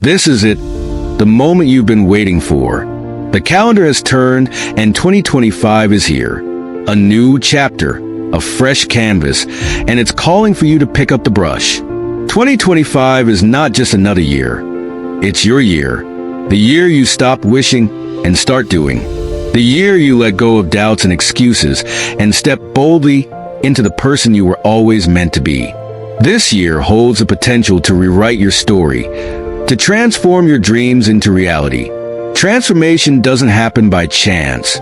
This is it, the moment you've been waiting for. The calendar has turned and 2025 is here. A new chapter, a fresh canvas, and it's calling for you to pick up the brush. 2025 is not just another year. It's your year. The year you stop wishing and start doing. The year you let go of doubts and excuses and step boldly into the person you were always meant to be. This year holds the potential to rewrite your story, to transform your dreams into reality. Transformation doesn't happen by chance.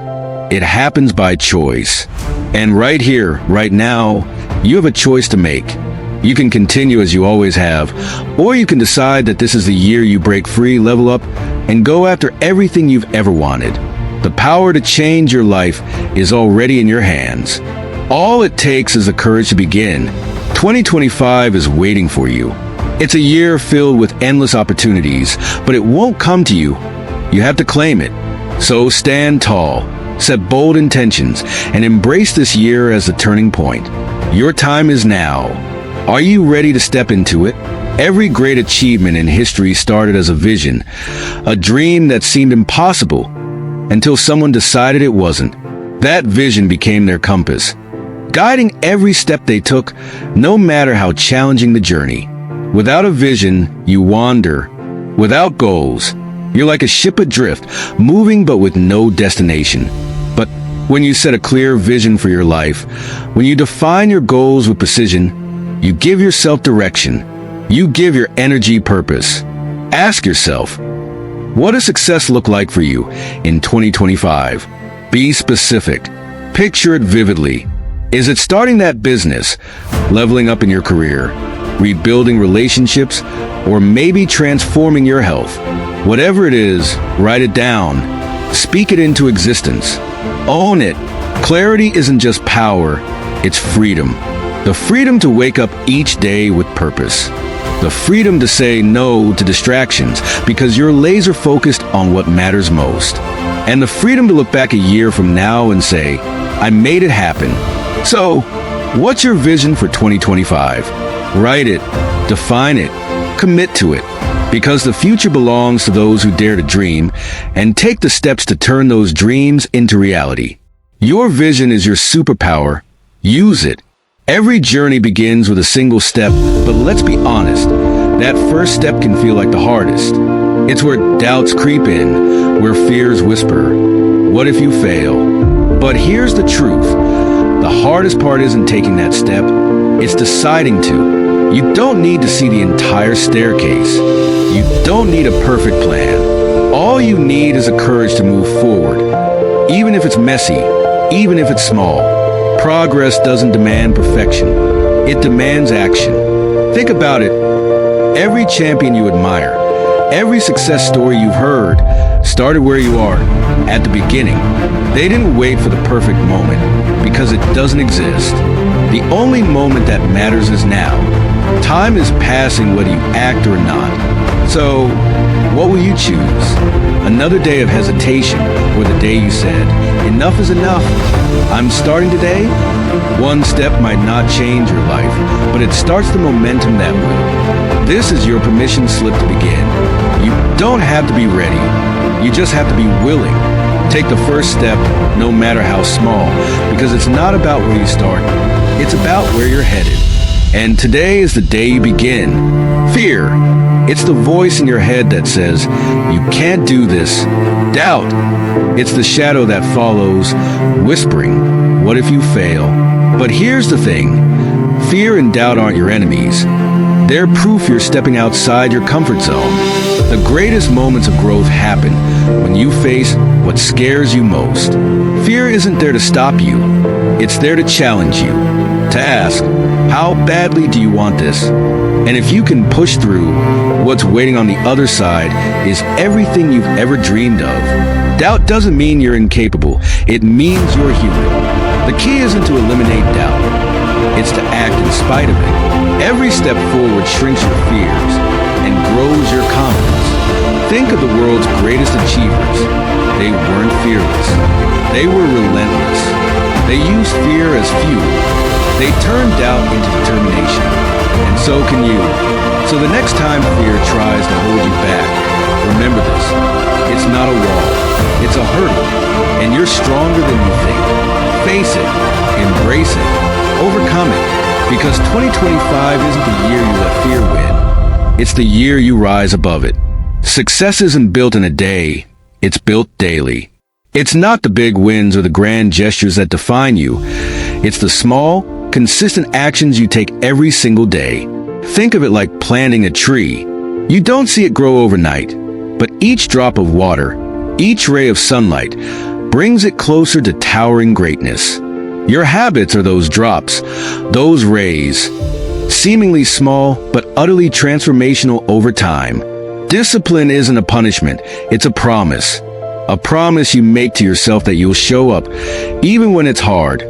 It happens by choice. And right here, right now, you have a choice to make. You can continue as you always have, or you can decide that this is the year you break free, level up, and go after everything you've ever wanted. The power to change your life is already in your hands. All it takes is the courage to begin. 2025 is waiting for you. It's a year filled with endless opportunities, but it won't come to you. You have to claim it. So stand tall, set bold intentions, and embrace this year as the turning point. Your time is now. Are you ready to step into it? Every great achievement in history started as a vision, a dream that seemed impossible until someone decided it wasn't. That vision became their compass, guiding every step they took, no matter how challenging the journey. Without a vision, you wander. Without goals, you're like a ship adrift, moving but with no destination. But when you set a clear vision for your life, when you define your goals with precision, you give yourself direction. You give your energy purpose. Ask yourself, what does success look like for you in 2025? Be specific. Picture it vividly. Is it starting that business, leveling up in your career, rebuilding relationships, or maybe transforming your health? Whatever it is, write it down. Speak it into existence. Own it. Clarity isn't just power, it's freedom. The freedom to wake up each day with purpose. The freedom to say no to distractions because you're laser focused on what matters most. And the freedom to look back a year from now and say, I made it happen. So, what's your vision for 2025? Write it, define it, commit to it, because the future belongs to those who dare to dream and take the steps to turn those dreams into reality. Your vision is your superpower. Use it. Every journey begins with a single step, but let's be honest, that first step can feel like the hardest. It's where doubts creep in, where fears whisper, what if you fail? But here's the truth. The hardest part isn't taking that step, it's deciding to. You don't need to see the entire staircase. You don't need a perfect plan. All you need is the courage to move forward, even if it's messy, even if it's small. Progress doesn't demand perfection. It demands action. Think about it. Every champion you admire, every success story you've heard, started where you are, at the beginning. They didn't wait for the perfect moment, because it doesn't exist. The only moment that matters is now. Time is passing whether you act or not. So, what will you choose? Another day of hesitation, or the day you said, enough is enough, I'm starting today? One step might not change your life, but it starts the momentum that will. This is your permission slip to begin. You don't have to be ready. You just have to be willing. Take the first step, no matter how small, because it's not about where you start. It's about where you're headed. And today is the day you begin. Fear. It's the voice in your head that says, you can't do this. Doubt. It's the shadow that follows, whispering, what if you fail? But here's the thing. Fear and doubt aren't your enemies. They're proof you're stepping outside your comfort zone. The greatest moments of growth happen when you face what scares you most. Fear isn't there to stop you. It's there to challenge you, to ask, how badly do you want this? And if you can push through, what's waiting on the other side is everything you've ever dreamed of. Doubt doesn't mean you're incapable. It means you're human. The key isn't to eliminate doubt. It's to act in spite of it. Every step forward shrinks your fears and grows your confidence. Think of the world's greatest achievers. They weren't fearless. They were relentless. They used fear as fuel. They turned doubt into determination. And so can you. So the next time fear tries to hold you back, It's not a wall. It's a hurdle. And you're stronger than you think. Face it. Embrace it. Overcome it. Because 2025 isn't the year you let fear win. It's the year you rise above it. Success isn't built in a day. It's built daily. It's not the big wins or the grand gestures that define you. It's the small, consistent actions you take every single day. Think of it like planting a tree. You don't see it grow overnight, but each drop of water, each ray of sunlight, brings it closer to towering greatness. Your habits are those drops, those rays, seemingly small but utterly transformational over time. Discipline isn't a punishment, it's a promise. A promise you make to yourself that you'll show up, even when it's hard,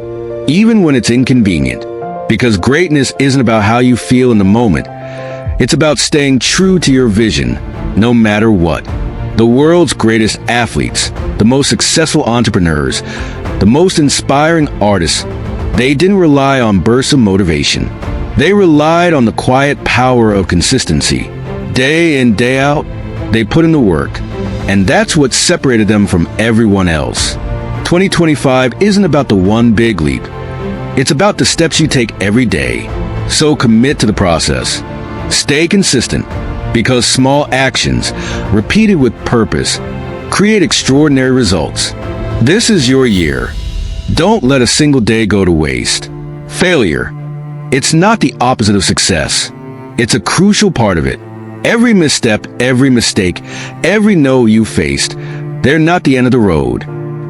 even when it's inconvenient. Because greatness isn't about how you feel in the moment. It's about staying true to your vision, no matter what. The world's greatest athletes, the most successful entrepreneurs, the most inspiring artists, they didn't rely on bursts of motivation. They relied on the quiet power of consistency. Day in, day out, they put in the work. And that's what separated them from everyone else. 2025 isn't about the one big leap. It's about the steps you take every day. So commit to the process. Stay consistent, because small actions, repeated with purpose, create extraordinary results. This is your year. Don't let a single day go to waste. Failure. It's not the opposite of success. It's a crucial part of it. Every misstep, every mistake, every no you faced, they're not the end of the road.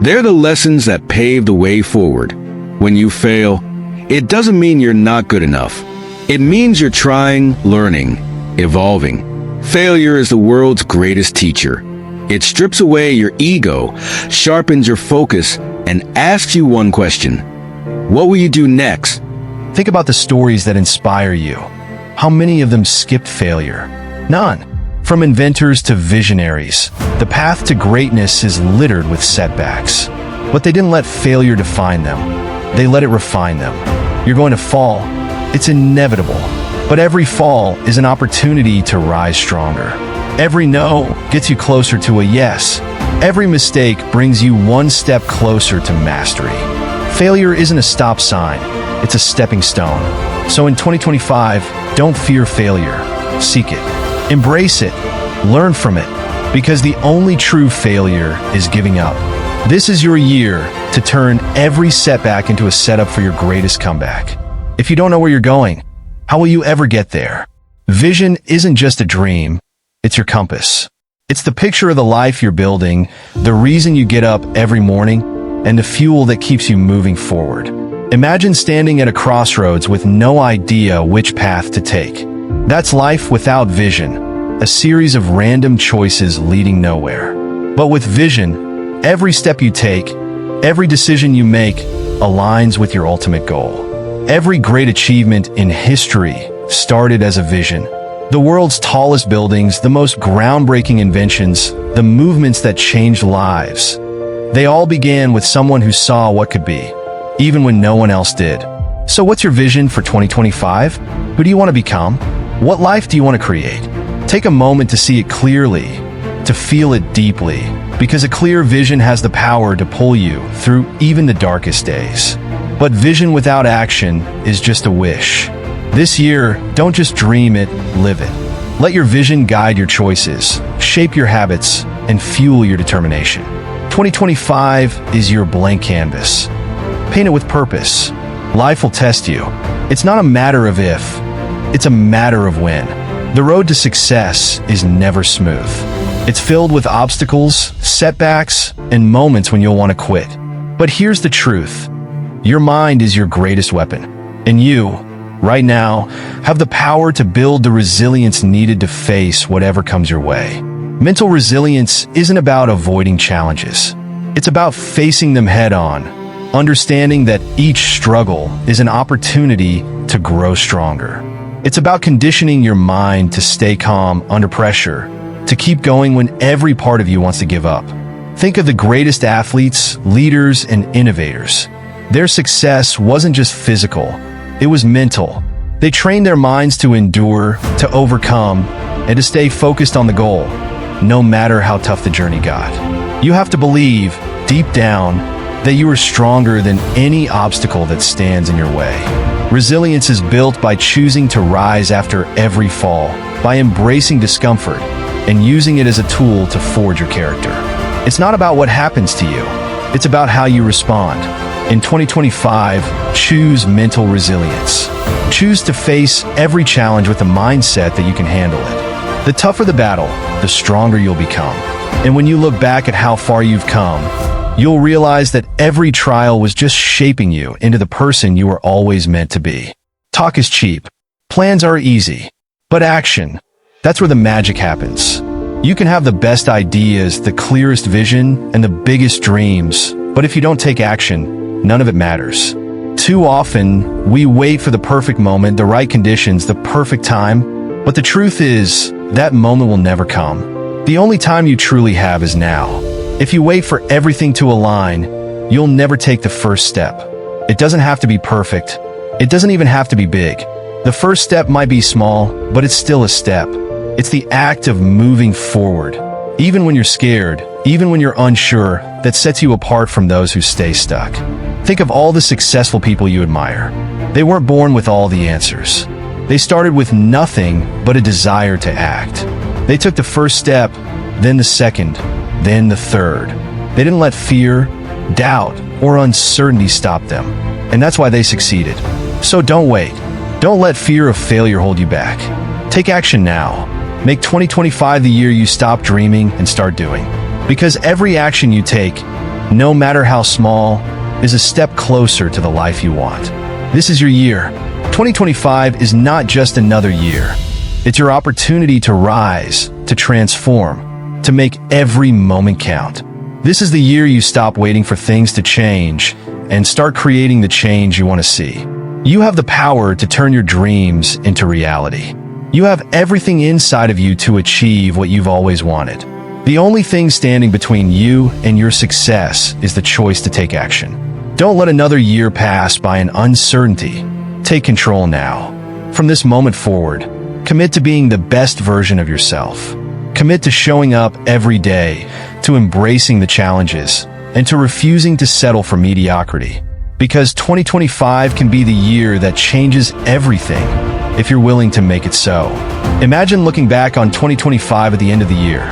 They're the lessons that pave the way forward. When you fail, it doesn't mean you're not good enough. It means you're trying, learning, evolving. Failure is the world's greatest teacher. It strips away your ego, sharpens your focus, and asks you one question. What will you do next? Think about the stories that inspire you. How many of them skipped failure? None. From inventors to visionaries, the path to greatness is littered with setbacks. But they didn't let failure define them. They let it refine them. You're going to fall. It's inevitable. But every fall is an opportunity to rise stronger. Every no gets you closer to a yes. Every mistake brings you one step closer to mastery. Failure isn't a stop sign. It's a stepping stone. So in 2025, don't fear failure. Seek it. Embrace it. Learn from it. Because the only true failure is giving up. This is your year to turn every setback into a setup for your greatest comeback. If you don't know where you're going, how will you ever get there? Vision isn't just a dream, it's your compass. It's the picture of the life you're building, the reason you get up every morning, and the fuel that keeps you moving forward. Imagine standing at a crossroads with no idea which path to take. That's life without vision, a series of random choices leading nowhere. But with vision, every step you take, every decision you make, aligns with your ultimate goal. Every great achievement in history started as a vision. The world's tallest buildings, the most groundbreaking inventions, the movements that changed lives. They all began with someone who saw what could be, even when no one else did. So what's your vision for 2025? Who do you want to become? What life do you want to create? Take a moment to see it clearly, to feel it deeply, because a clear vision has the power to pull you through even the darkest days. But vision without action is just a wish. This year, don't just dream it, live it. Let your vision guide your choices, shape your habits, and fuel your determination. 2025 is your blank canvas. Paint it with purpose. Life will test you. It's not a matter of if, it's a matter of when. The road to success is never smooth. It's filled with obstacles, setbacks, and moments when you'll want to quit. But here's the truth. Your mind is your greatest weapon, and you, right now, have the power to build the resilience needed to face whatever comes your way. Mental resilience isn't about avoiding challenges. It's about facing them head-on, understanding that each struggle is an opportunity to grow stronger. It's about conditioning your mind to stay calm under pressure, to keep going when every part of you wants to give up. Think of the greatest athletes, leaders, and innovators. Their success wasn't just physical, it was mental. They trained their minds to endure, to overcome, and to stay focused on the goal. no matter how tough the journey got. You have to believe, deep down, that you are stronger than any obstacle that stands in your way. Resilience is built by choosing to rise after every fall, by embracing discomfort, and using it as a tool to forge your character. It's not about what happens to you, it's about how you respond. In 2025, choose mental resilience. Choose to face every challenge with a mindset that you can handle it. The tougher the battle, the stronger you'll become. And when you look back at how far you've come, you'll realize that every trial was just shaping you into the person you were always meant to be. Talk is cheap. Plans are easy. But action, that's where the magic happens. You can have the best ideas, the clearest vision, and the biggest dreams, but if you don't take action, none of it matters. Too often, we wait for the perfect moment, the right conditions, the perfect time, but the truth is, that moment will never come. The only time you truly have is now. If you wait for everything to align, you'll never take the first step. It doesn't have to be perfect. It doesn't even have to be big. The first step might be small, but it's still a step. It's the act of moving forward. Even when you're scared, even when you're unsure, that sets you apart from those who stay stuck. Think of all the successful people you admire. They weren't born with all the answers. They started with nothing but a desire to act. They took the first step, then the second, then the third. They didn't let fear, doubt, or uncertainty stop them. And that's why they succeeded. So don't wait. Don't let fear of failure hold you back. Take action now. Make 2025 the year you stop dreaming and start doing. Because every action you take, no matter how small, is a step closer to the life you want. This is your year. 2025 is not just another year. It's your opportunity to rise, to transform, to make every moment count. This is the year you stop waiting for things to change and start creating the change you want to see. You have the power to turn your dreams into reality. You have everything inside of you to achieve what you've always wanted. The only thing standing between you and your success is the choice to take action. Don't let another year pass by in uncertainty. Take control now. From this moment forward, commit to being the best version of yourself. Commit to showing up every day, to embracing the challenges, and to refusing to settle for mediocrity. Because 2025 can be the year that changes everything if you're willing to make it so. Imagine looking back on 2025 at the end of the year,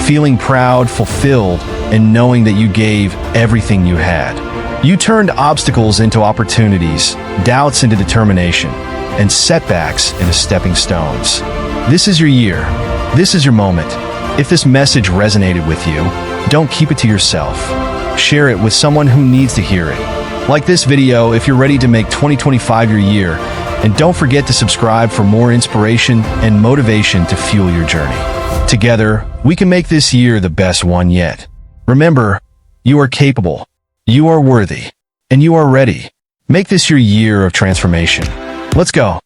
feeling proud, fulfilled, and knowing that you gave everything you had. You turned obstacles into opportunities, doubts into determination, and setbacks into stepping stones. This is your year. This is your moment. If this message resonated with you, don't keep it to yourself. Share it with someone who needs to hear it. Like this video if you're ready to make 2025 your year, and don't forget to subscribe for more inspiration and motivation to fuel your journey. Together, we can make this year the best one yet. Remember, you are capable, you are worthy, and you are ready. Make this your year of transformation. Let's go.